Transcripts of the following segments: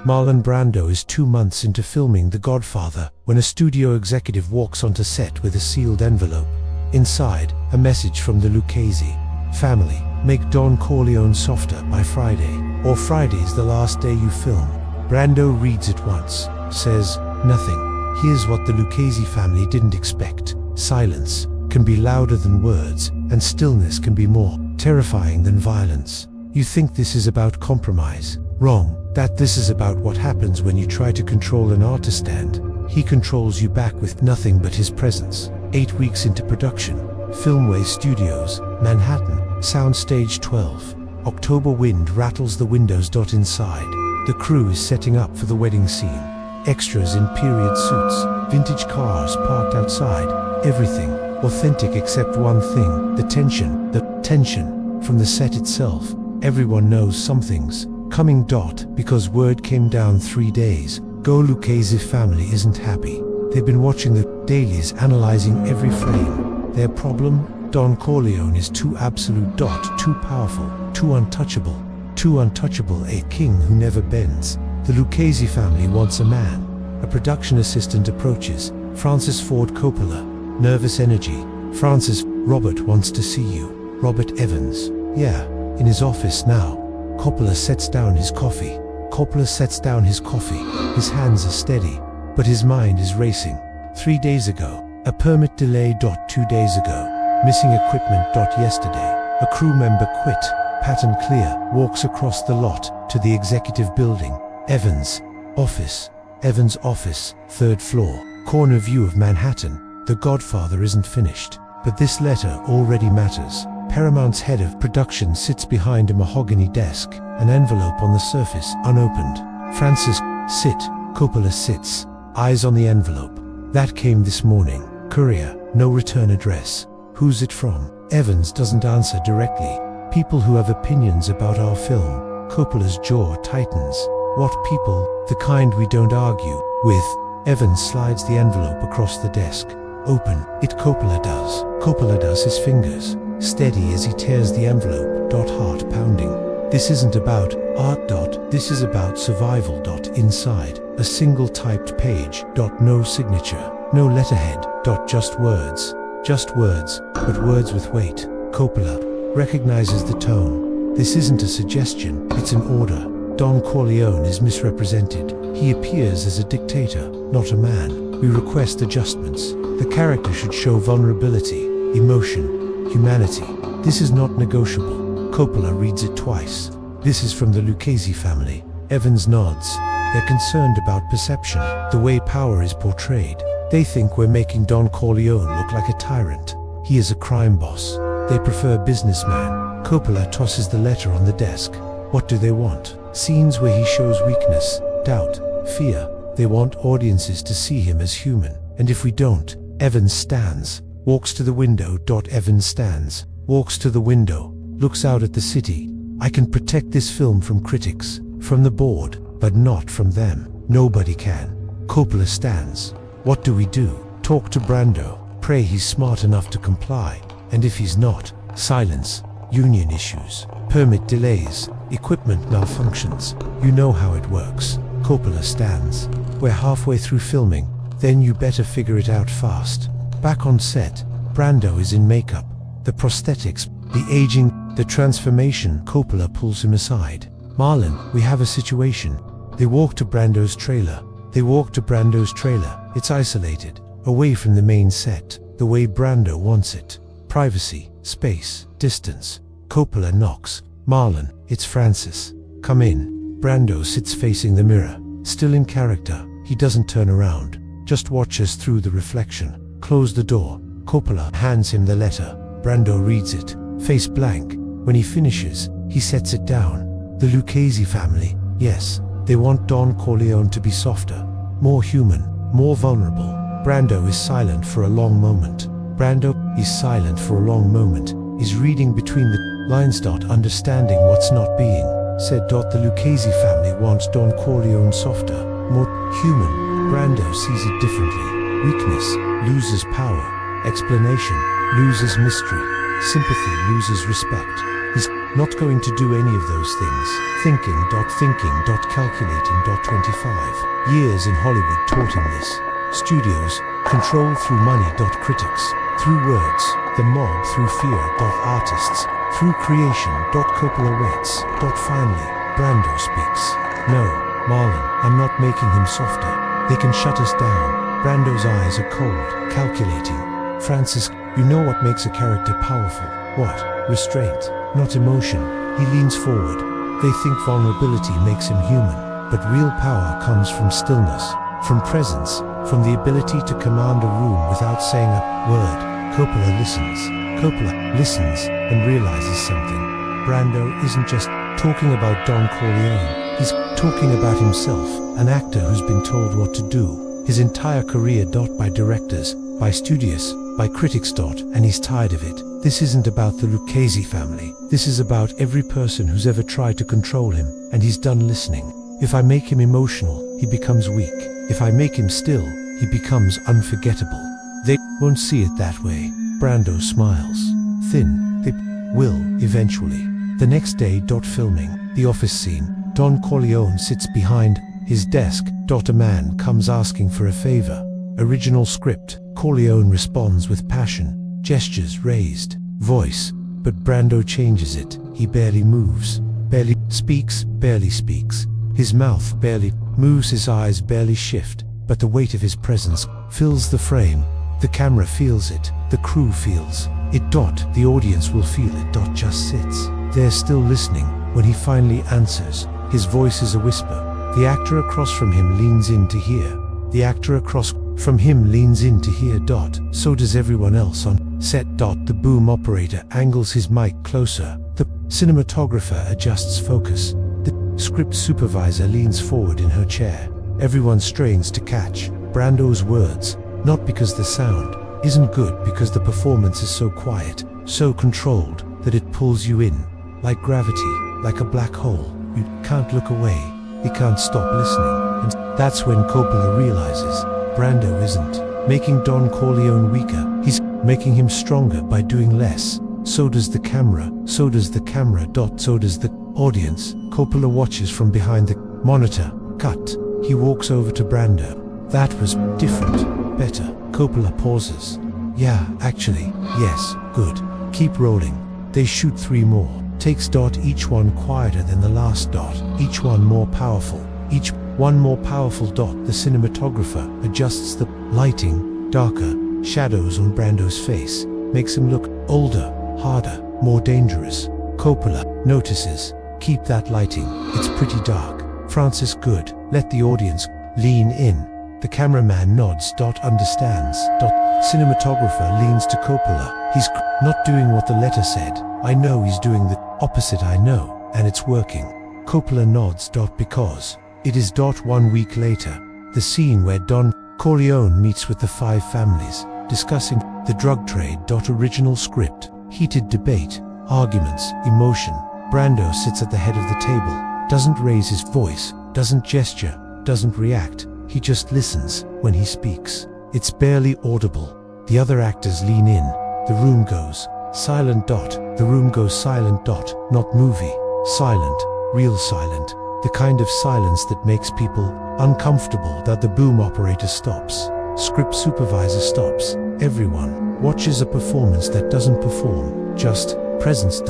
Marlon Brando is 2 months into filming The Godfather when a studio executive walks onto set with a sealed envelope. Inside, a message from the Lucchese family: make Don Corleone softer by Friday, or Friday's the last day you film. Brando reads it once, says nothing. Here's what the Lucchese family didn't expect: silence can be louder than words, and stillness can be more terrifying than violence. You think this is about compromise? Wrong. That this is about what happens when you try to control an artist, and he controls you back with nothing but his presence. 8 weeks into production. Filmway Studios, Manhattan, Soundstage 12. October wind rattles the windows. Inside, the crew is setting up for the wedding scene. Extras in period suits, vintage cars parked outside, everything authentic except one thing: the tension from the set itself. Everyone knows something's coming. Because word came down 3 days ago, Lucchese family isn't happy. They've been watching the dailies, analyzing every frame. Their problem? Don Corleone is too absolute. Too powerful, too untouchable, a king who never bends. The Lucchese family wants a man. A production assistant approaches. Francis Ford Coppola. Nervous energy. Francis: Robert wants to see you. Robert Evans. Yeah, in his office now. Coppola sets down his coffee. His hands are steady, but his mind is racing. 3 days ago, a permit delay. 2 days ago, missing equipment. Yesterday, a crew member quit. Pattern clear. Walks across the lot to the executive building. Evans' office, 3rd floor, corner view of Manhattan. The Godfather isn't finished, but this letter already matters. Paramount's head of production sits behind a mahogany desk, an envelope on the surface, unopened. Francis: sit. Coppola sits, eyes on the envelope. That came this morning. Courier, no return address. Who's it from? Evans doesn't answer directly. People who have opinions about our film. Coppola's jaw tightens. What people? The kind we don't argue with. Evans slides the envelope across the desk. Open it. Coppola does. His fingers steady as he tears the envelope. Heart pounding. This isn't about art. This is about survival. Inside, a single typed page. No signature, no letterhead. Just words, but words with weight. Coppola recognizes the tone. This isn't a suggestion, it's an order. Don Corleone is misrepresented. He appears as a dictator, not a man. We request adjustments. The character should show vulnerability, emotion, humanity. This is not negotiable. Coppola reads it twice. This is from the Lucchese family. Evans nods. They're concerned about perception, the way power is portrayed. They think we're making Don Corleone look like a tyrant. He is a crime boss. They prefer businessman. Coppola tosses the letter on the desk. What do they want? Scenes where he shows weakness, doubt, fear. They want audiences to see him as human. And if we don't, Evans stands, walks to the window. Evans stands, walks to the window, looks out at the city. I can protect this film from critics, from the board, but not from them. Nobody can. Coppola stands. What do we do? Talk to Brando. Pray he's smart enough to comply. And if he's not, silence. Union issues, permit delays, equipment malfunctions. You know how it works. Coppola stands. We're halfway through filming. Then you better figure it out fast. Back on set, Brando is in makeup. The prosthetics, the aging, the transformation. Coppola pulls him aside. Marlon, we have a situation. They walk to Brando's trailer. It's isolated, away from the main set, the way Brando wants it. Privacy, space, distance. Coppola knocks. Marlon, it's Francis. Come in. Brando sits facing the mirror, still in character. He doesn't turn around, just watches through the reflection. Close the door. Coppola hands him the letter. Brando reads it, face blank. When he finishes, he sets it down. The Lucchese family, yes, they want Don Corleone to be softer, more human, more vulnerable. Brando is silent for a long moment. He's reading between the lines. Understanding what's not being said. The Lucchese family wants Don Corleone softer, more human. Brando sees it differently. Weakness loses power. Explanation loses mystery. Sympathy loses respect. His Not going to do any of those things. Thinking. 25 years in Hollywood taught him this. Studios, control through money. Critics, through words. The mob through fear. Artists, through creation. Coppola waits. Finally, Brando speaks. No, Marlon, I'm not making him softer. They can shut us down. Brando's eyes are cold, calculating. Francis, you know what makes a character powerful? What? Restraint, not emotion. He leans forward. They think vulnerability makes him human, but real power comes from stillness, from presence, from the ability to command a room without saying a word. Coppola listens and realizes something. Brando isn't just talking about Don Corleone. He's talking about himself, an actor who's been told what to do. His entire career. By directors, by studios, by critics. And he's tired of it. This isn't about the Lucchese family. This is about every person who's ever tried to control him, and he's done listening. If I make him emotional, he becomes weak. If I make him still, he becomes unforgettable. They won't see it that way. Brando smiles. They will, eventually. The next day. Filming. The office scene. Don Corleone sits behind his desk. A man comes asking for a favor. Original script. Corleone responds with passion. Gestures raised. Voice. But Brando changes it. He barely moves. Barely speaks. His mouth barely moves. His eyes barely shift. But the weight of his presence fills the frame. The camera feels it. The crew feels it. The audience will feel it. Just sits. They're still listening when he finally answers. His voice is a whisper. The actor across from him leans in to hear. The actor across from him leans in to hear. So does everyone else on set. The boom operator angles his mic closer. The cinematographer adjusts focus. The script supervisor leans forward in her chair. Everyone strains to catch Brando's words, not because the sound isn't good, because the performance is so quiet, so controlled, that it pulls you in, like gravity, like a black hole. You can't look away, you can't stop listening. And that's when Coppola realizes Brando isn't making Don Corleone weaker, he's making him stronger by doing less. So does the camera, so does the audience. Coppola watches from behind the monitor. Cut. He walks over to Brando. That was different, better. Coppola pauses. Yeah, actually, yes, good. Keep rolling. They shoot 3 more takes. Each one quieter than the last. Each one more powerful. Each one more powerful. The cinematographer adjusts the lighting. Darker shadows on Brando's face makes him look older, harder, more dangerous. Coppola notices. Keep that lighting. It's pretty dark. Francis, good. Let the audience lean in. The cameraman nods. Understands. Cinematographer leans to Coppola. He's not doing what the letter said. I know he's doing the opposite. I know, and it's working. Coppola nods. Because it is. 1 week later. The scene where Don Corleone meets with the 5 families, discussing the drug trade. Original script. Heated debate. Arguments. Emotion. Brando sits at the head of the table. Doesn't raise his voice. Doesn't gesture. Doesn't react. He just listens when he speaks. It's barely audible. The other actors lean in. The room goes silent. The room goes silent. Not movie. Silent. Real silent. The kind of silence that makes people uncomfortable. The boom operator stops. Script supervisor stops. Everyone watches a performance that doesn't perform. Just presence.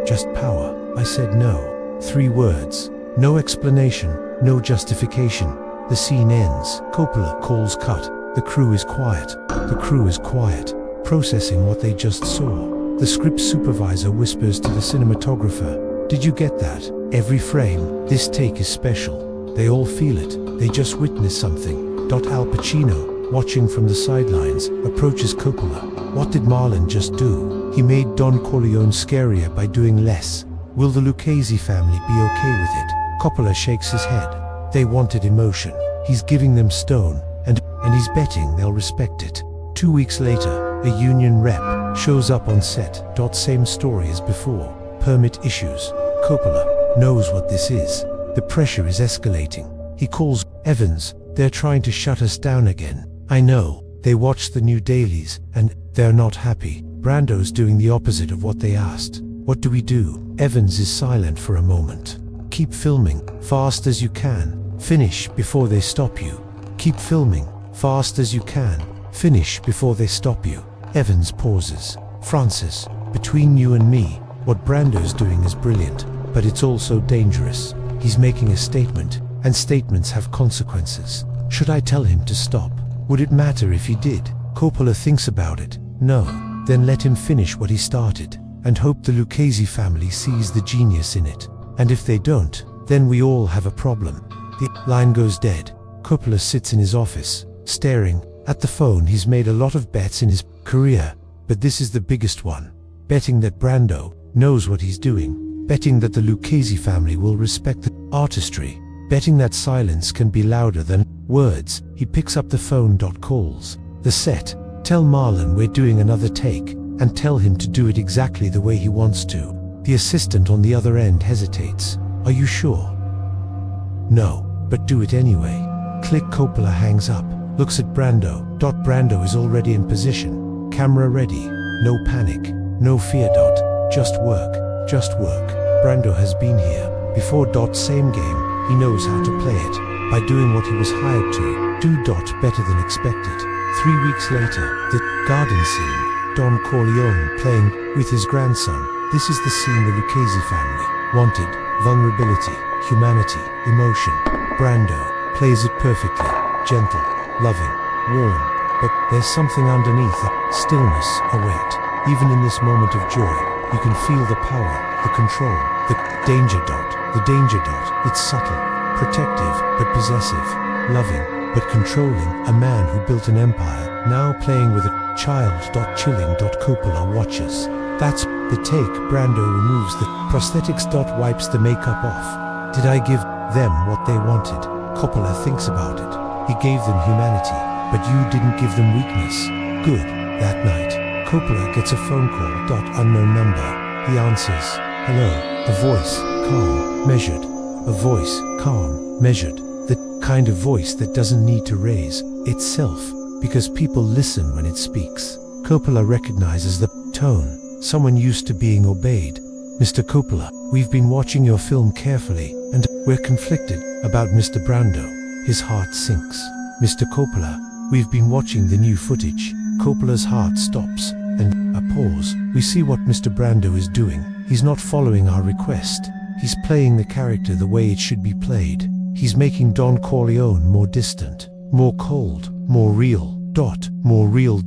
Just power. I said no. 3 words. No explanation. No justification. The scene ends. Coppola calls cut. The crew is quiet. The crew is quiet, processing what they just saw. The script supervisor whispers to the cinematographer, "Did you get that? Every frame, this take is special." They all feel it. They just witnessed something. Al Pacino, watching from the sidelines, approaches Coppola. What did Marlon just do? He made Don Corleone scarier by doing less. Will the Lucchese family be okay with it? Coppola shakes his head. They wanted emotion. He's giving them stone, and he's betting they'll respect it. 2 weeks later, a union rep shows up on set. Same story as before. Permit issues. Coppola knows what this is. The pressure is escalating. He calls Evans. "They're trying to shut us down again." "I know." They watch the new dailies, and they're not happy. Brando's doing the opposite of what they asked. What do we do? Evans is silent for a moment. Keep filming, fast as you can. Finish before they stop you. Keep filming, fast as you can. Finish before they stop you. Evans pauses. Francis, between you and me, what Brando's doing is brilliant, but it's also dangerous. He's making a statement, and statements have consequences. Should I tell him to stop? Would it matter if he did? Coppola thinks about it. No. Then let him finish what he started, and hope the Lucchese family sees the genius in it. And if they don't, then we all have a problem. The line goes dead. Coppola sits in his office, staring at the phone. He's made a lot of bets in his career, but this is the biggest one. Betting that Brando knows what he's doing. Betting that the Lucchese family will respect the artistry. Betting that silence can be louder than words. He picks up the phone. Calls the set. Tell Marlon we're doing another take, and tell him to do it exactly the way he wants to. The assistant on the other end hesitates. Are you sure? No, but do it anyway. Click. Coppola hangs up, looks at Brando. Brando is already in position. Camera ready. No panic, no fear. Just work, just work. Brando has been here before. Same game. He knows how to play it by doing what he was hired to do. Better than expected. 3 weeks later, the garden scene. Don Corleone playing with his grandson. This is the scene the Lucchese family wanted. Vulnerability, humanity, emotion. Brando plays it perfectly. Gentle, loving, warm. But there's something underneath. A stillness, a weight. Even in this moment of joy, you can feel the power, the control, the danger. The danger. It's subtle, protective, but possessive. Loving, but controlling. A man who built an empire, now playing with a child. Chilling. Coppola watches. That's the take. Brando removes the prosthetics. Wipes the makeup off. Did I give them what they wanted? Coppola thinks about it. He gave them humanity, but you didn't give them weakness. Good. That night, Coppola gets a phone call. Unknown number. He answers. Hello. A voice, calm, measured. A voice, calm, measured. The kind of voice that doesn't need to raise itself, because people listen when it speaks. Coppola recognizes the tone. Someone used to being obeyed. Mr. Coppola, we've been watching your film carefully, and we're conflicted about Mr. Brando. His heart sinks. Mr. Coppola, we've been watching the new footage. Coppola's heart stops, and a pause. We see what Mr. Brando is doing. He's not following our request. He's playing the character the way it should be played. He's making Don Corleone more distant, more cold, more real. More real.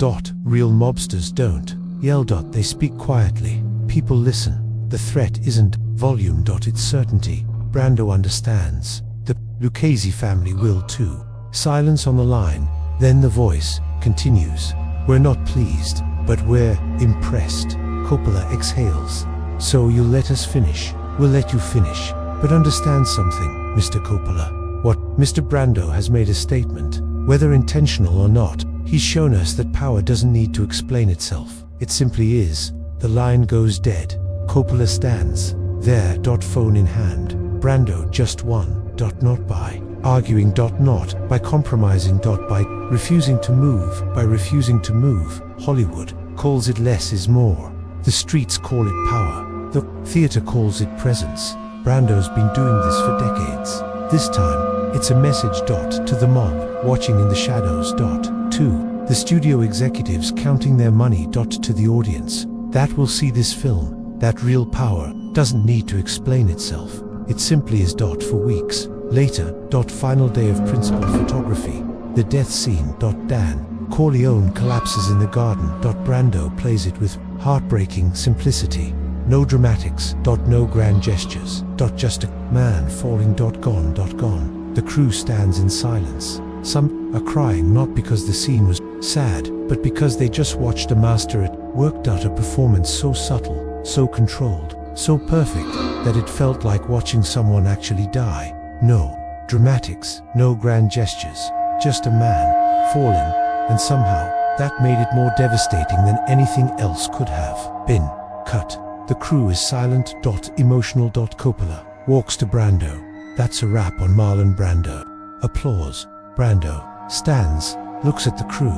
Real mobsters don't yell. They speak quietly. People listen. The threat isn't volume. It's certainty. Brando understands. The Lucchese family will too. Silence on the line. Then the voice continues. We're not pleased, but we're impressed. Coppola exhales. So you'll let us finish? We'll let you finish. But understand something, Mr. Coppola. What? Mr. Brando has made a statement. Whether intentional or not, he's shown us that power doesn't need to explain itself. It simply is. The line goes dead. Coppola stands there. Phone in hand. Brando just won. Not by arguing. Not by compromising. By refusing to move. By refusing to move. Hollywood calls it less is more. The streets call it power. The theater calls it presence. Brando's been doing this for decades. This time, it's a message. To the mob, watching in the shadows. To the studio executives counting their money. To the audience that will see this film, that real power doesn't need to explain itself. It simply is. For weeks later. Final day of principal photography. The death scene. Dan Corleone collapses in the garden. Brando plays it with heartbreaking simplicity. No dramatics. No grand gestures. Just a man falling. Gone. The crew stands in silence. Some are crying not because the scene was sad, but because they just watched a master at work. A performance so subtle, so controlled, so perfect, that it felt like watching someone actually die. No dramatics, no grand gestures, just a man falling, and somehow that made it more devastating than anything else could have been. Cut. The crew is silent. Emotional. Coppola walks to Brando. That's a wrap on Marlon Brando. Applause. Brando stands, looks at the crew.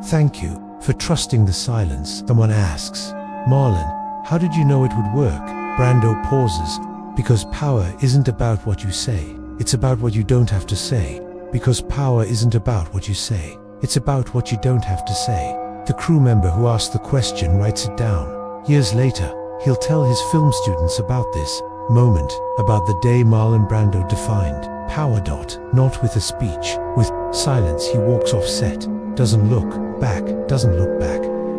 Thank you for trusting the silence. Someone asks, Marlon, How did you know it would work? Brando pauses. Because power isn't about what you say. It's about what you don't have to say. Because power isn't about what you say. It's about what you don't have to say. The crew member who asked the question writes it down. Years later, he'll tell his film students about this moment, about the day Marlon Brando defined power. Not with a speech, with silence. He walks off set, doesn't look back,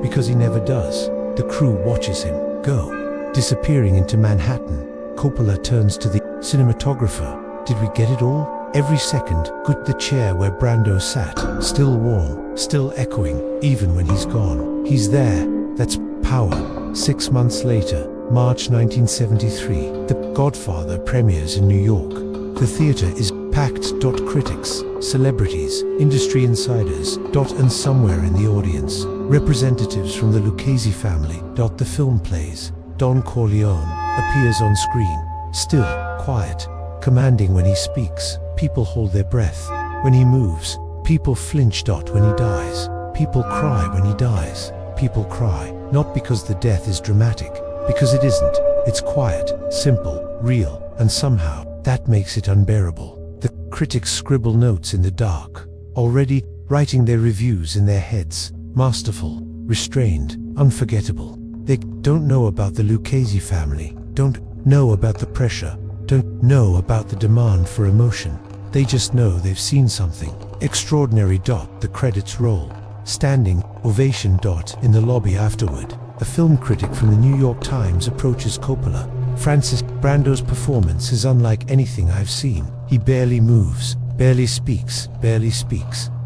because he never does. The crew watches him go, disappearing into Manhattan. Coppola turns to the cinematographer. Did we get it all? Every second, good. The chair where Brando sat, still warm, still echoing, even when he's gone. He's there. That's power. 6 months later, March 1973, The Godfather premieres in New York. The theater is packed. Critics, celebrities, industry insiders, and somewhere in the audience, representatives from the Lucchese family. The film plays. Don Corleone appears on screen, still, quiet, commanding when he speaks. People hold their breath when he moves. People flinch. When he dies, people cry. When he dies, people cry. Not because the death is dramatic, because it isn't. It's quiet, simple, real, and somehow that makes it unbearable. The critics scribble notes in the dark, already writing their reviews in their heads. Masterful, restrained, unforgettable. They don't know about the Lucchese family, don't know about the pressure, don't know about the demand for emotion. They just know they've seen something extraordinary. The credits roll. Standing ovation. In the lobby afterward, a film critic from the New York Times approaches Coppola. Francis, Brando's performance is unlike anything I've seen. He barely moves, barely speaks.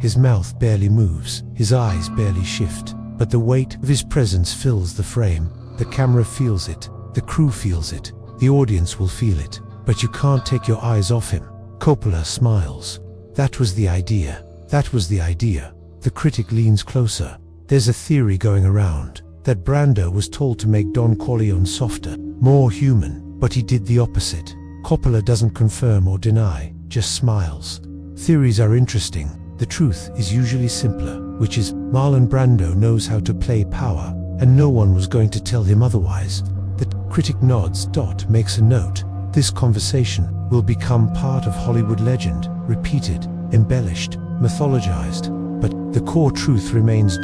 His mouth barely moves, his eyes barely shift. But the weight of his presence fills the frame. The camera feels it, the crew feels it, the audience will feel it. But you can't take your eyes off him. Coppola smiles. That was the idea. The critic leans closer. There's a theory going around that Brando was told to make Don Corleone softer, more human, but he did the opposite. Coppola doesn't confirm or deny, just smiles. Theories are interesting. The truth is usually simpler, which is Marlon Brando knows how to play power, and no one was going to tell him otherwise. The critic nods. Makes a note. This conversation will become part of Hollywood legend, repeated, embellished, mythologized. But the core truth remains.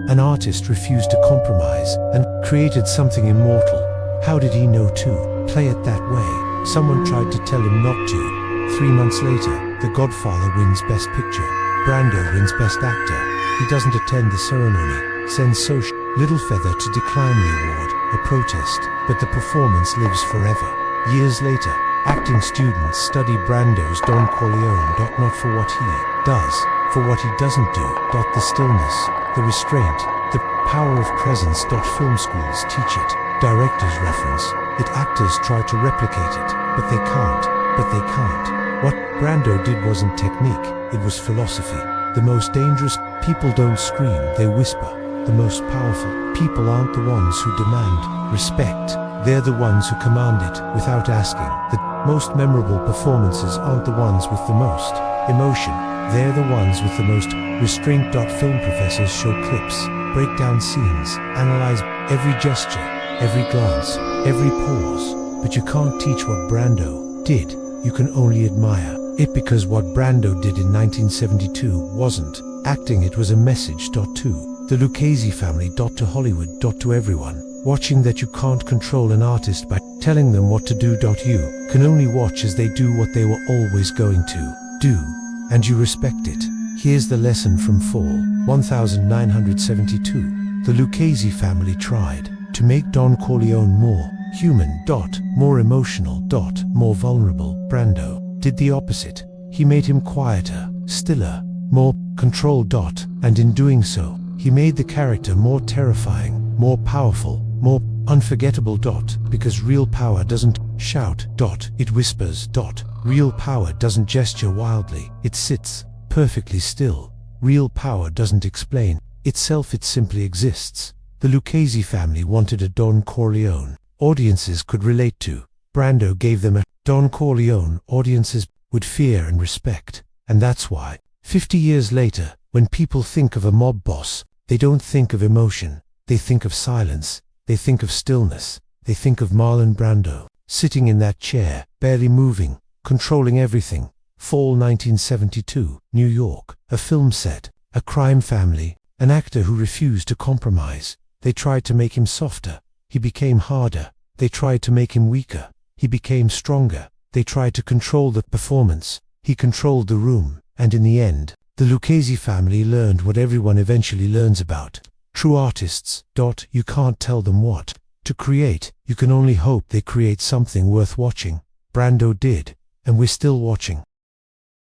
An artist refused to compromise and created something immortal. How did he know to play it that way? Someone tried to tell him not to. 3 months later, The Godfather wins Best Picture. Brando wins Best Actor. He doesn't attend the ceremony, sends little feather to decline the award, a protest, but the performance lives forever. Years later, acting students study Brando's Don Corleone. Not for what he does, for what he doesn't do. The stillness, the restraint, the power of presence. Film schools teach it. Directors reference it. Actors try to replicate it, but they can't. What Brando did wasn't technique, it was philosophy. The most dangerous people don't scream, they whisper. The most powerful people aren't the ones who demand respect. They're the ones who command it without asking. The most memorable performances aren't the ones with the most emotion. They're the ones with the most restraint. Film professors show clips, break down scenes, analyze every gesture, every glance, every pause. But you can't teach what Brando did. You can only admire it, because what Brando did in 1972 wasn't acting, it was a message. To the Lucchese family. To Hollywood. To everyone watching that you can't control an artist by telling them what to do. You can only watch as they do what they were always going to do, and you respect it. Here's the lesson from Fall 1972. The Lucchese family tried to make Don Corleone more human. More emotional. More vulnerable. Brando did the opposite. He made him quieter, stiller, more controlled. And in doing so, he made the character more terrifying, more powerful, more unforgettable. Because real power doesn't shout. It whispers. Real power doesn't gesture wildly. It sits perfectly still. Real power doesn't explain itself, it simply exists. The Lucchese family wanted a Don Corleone audiences could relate to. Brando gave them a Don Corleone audiences would fear and respect. And that's why, 50 years later, when people think of a mob boss, they don't think of emotion, they think of silence. they think of stillness. They think of Marlon Brando, sitting in that chair, barely moving, controlling everything. Fall 1972, New York, a film set, a crime family, an actor who refused to compromise. They tried to make him softer. He became harder. They tried to make him weaker. He became stronger. They tried to control the performance. He controlled the room. And in the end, the Lucchese family learned what everyone eventually learns about true artists. You can't tell them what to create. You can only hope they create something worth watching. Brando did, and we're still watching.